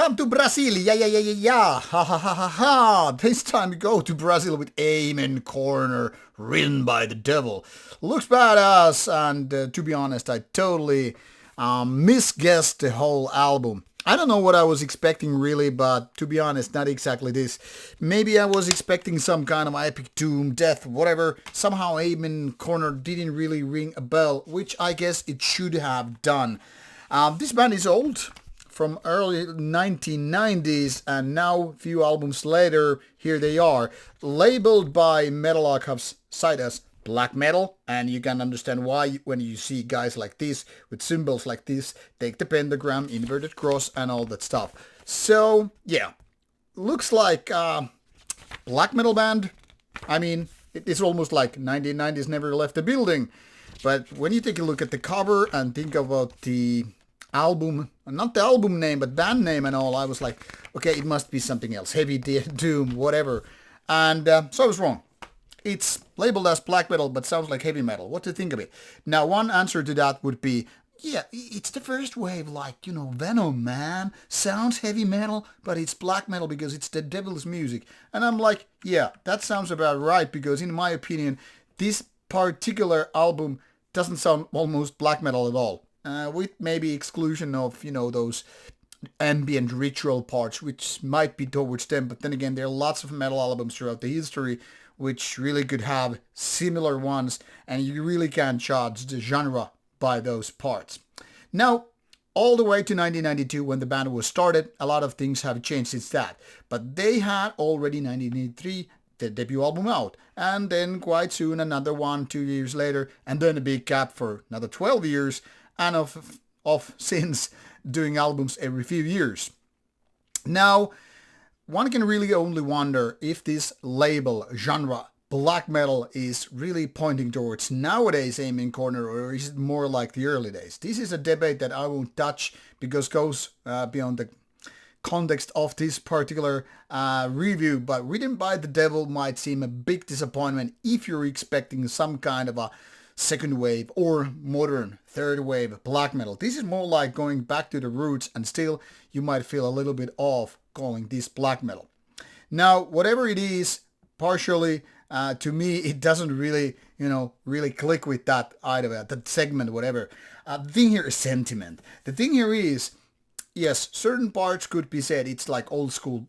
Come to Brazil, yeah, yeah, yeah, yeah, yeah, ha ha ha ha ha. This time we go to Brazil with Aim in Corner, written by the devil. Looks badass, and to be honest, I totally misguessed the whole album. I don't know what I was expecting really, but to be honest, not exactly this. Maybe I was expecting some kind of epic doom, death, whatever. Somehow Aim in Corner didn't really ring a bell, which I guess it should have done. This band is old, from early 1990s, and now few albums later, here they are, labeled by Metal Archive's site as black metal, and you can understand why when you see guys like this with symbols like this, take the pentagram, inverted cross, and all that stuff. So yeah, looks like black metal band. I mean, it's almost like 1990s never left the building. But when you take a look at the cover and think about the album, not the album name, but band name and all, I was like, okay, it must be something else. Heavy doom, whatever. And so I was wrong. It's labeled as black metal, but sounds like heavy metal. What do you think of it? Now, one answer to that would be, yeah, it's the first wave, like, Venom, man. Sounds heavy metal, but it's black metal because it's the devil's music. And I'm like, yeah, that sounds about right, because in my opinion, this particular album doesn't sound almost black metal at all. With maybe exclusion of, those ambient ritual parts, which might be towards them. But then again, there are lots of metal albums throughout the history which really could have similar ones, and you really can't judge the genre by those parts. Now, all the way to 1992 when the band was started, a lot of things have changed since that. But they had already 1983 the debut album out, and then quite soon another one 2 years later, and then a big gap for another 12 years, and of since doing albums every few years. Now, one can really only wonder if this label, genre, black metal, is really pointing towards nowadays Aim in Corner, or is it more like the early days? This is a debate that I won't touch because it goes beyond the context of this particular review, but written by the devil might seem a big disappointment if you're expecting some kind of a second wave or modern third wave black metal. This is more like going back to the roots, and still you might feel a little bit off calling this black metal. Now, whatever it is, partially to me it doesn't really really click with that idea, that segment, whatever. The thing here is sentiment. The thing here is, yes, certain parts could be said it's like old school,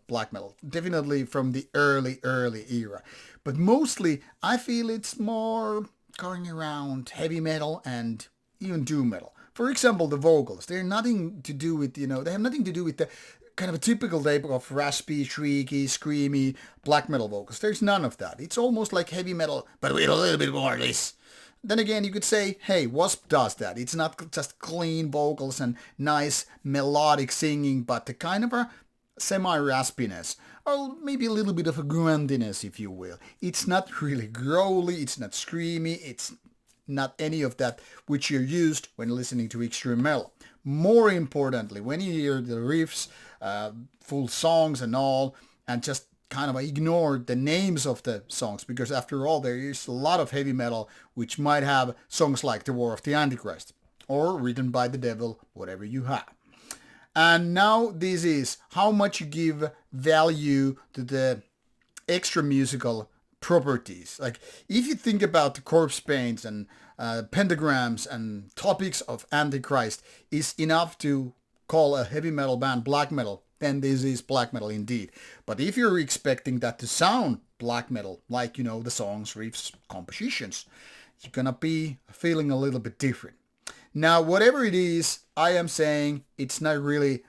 black metal, definitely from the early era, but mostly I feel it's more going around heavy metal and even doom metal. For example, the vocals, they're nothing to do with, they have nothing to do with the kind of a typical type of raspy, shrieky, screamy black metal vocals. There's none of that. It's almost like heavy metal, but with a little bit more of this. Then again, you could say, hey, Wasp does that. It's not just clean vocals and nice melodic singing, but the kind of a semi-raspiness, or maybe a little bit of a gruntiness, if you will. It's not really growly, it's not screamy, it's not any of that which you're used when listening to extreme metal. More importantly, when you hear the riffs, full songs and all, and just kind of ignore the names of the songs, because after all, there is a lot of heavy metal which might have songs like The War of the Antichrist, or Written by the Devil, whatever you have. And now this is how much you give value to the extra musical properties. Like, if you think about the corpse paints and pentagrams and topics of Antichrist is enough to call a heavy metal band black metal, then this is black metal indeed. But if you're expecting that to sound black metal, like, the songs, riffs, compositions, you're gonna be feeling a little bit different. Now, whatever it is, I am saying it's not really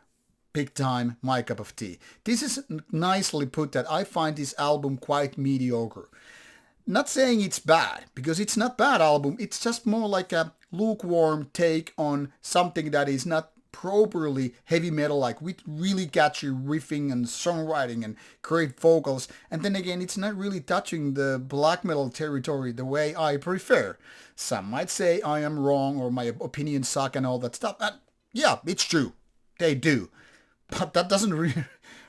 big time my cup of tea. This is nicely put that I find this album quite mediocre. Not saying it's bad, because it's not bad album. It's just more like a lukewarm take on something that is not properly heavy metal, like with really catchy riffing and songwriting and great vocals. And then again, it's not really touching the black metal territory the way I prefer. Some might say I am wrong or my opinions suck and all that stuff. And yeah, it's true. They do. But that doesn't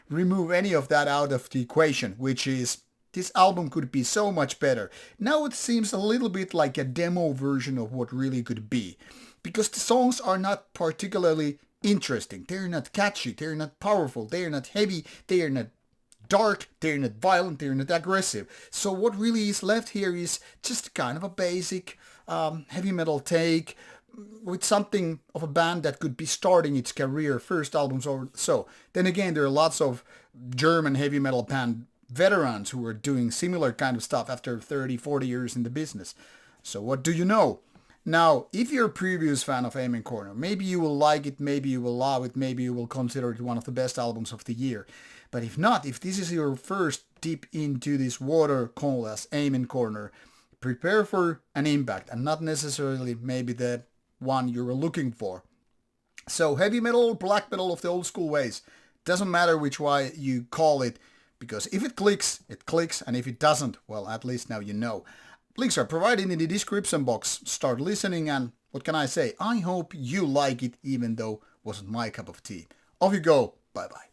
remove any of that out of the equation, which is this album could be so much better. Now it seems a little bit like a demo version of what really could be, because the songs are not particularly interesting. They're not catchy. They're not powerful. They're not heavy. They're not dark. They're not violent. They're not aggressive. So what really is left here is just kind of a basic heavy metal take with something of a band that could be starting its career, first albums or so. Then again, there are lots of German heavy metal band veterans who are doing similar kind of stuff after 30, 40 years in the business. So what do you know? Now, if you're a previous fan of Amen Corner, maybe you will like it, maybe you will love it, maybe you will consider it one of the best albums of the year. But if not, if this is your first dip into this water called as Amen Corner, prepare for an impact and not necessarily maybe the one you were looking for. So heavy metal, black metal of the old school ways. Doesn't matter which way you call it, because if it clicks, and if it doesn't, well, at least now you know. Links are provided in the description box. Start listening, and what can I say? I hope you like it, even though it wasn't my cup of tea. Off you go. Bye bye.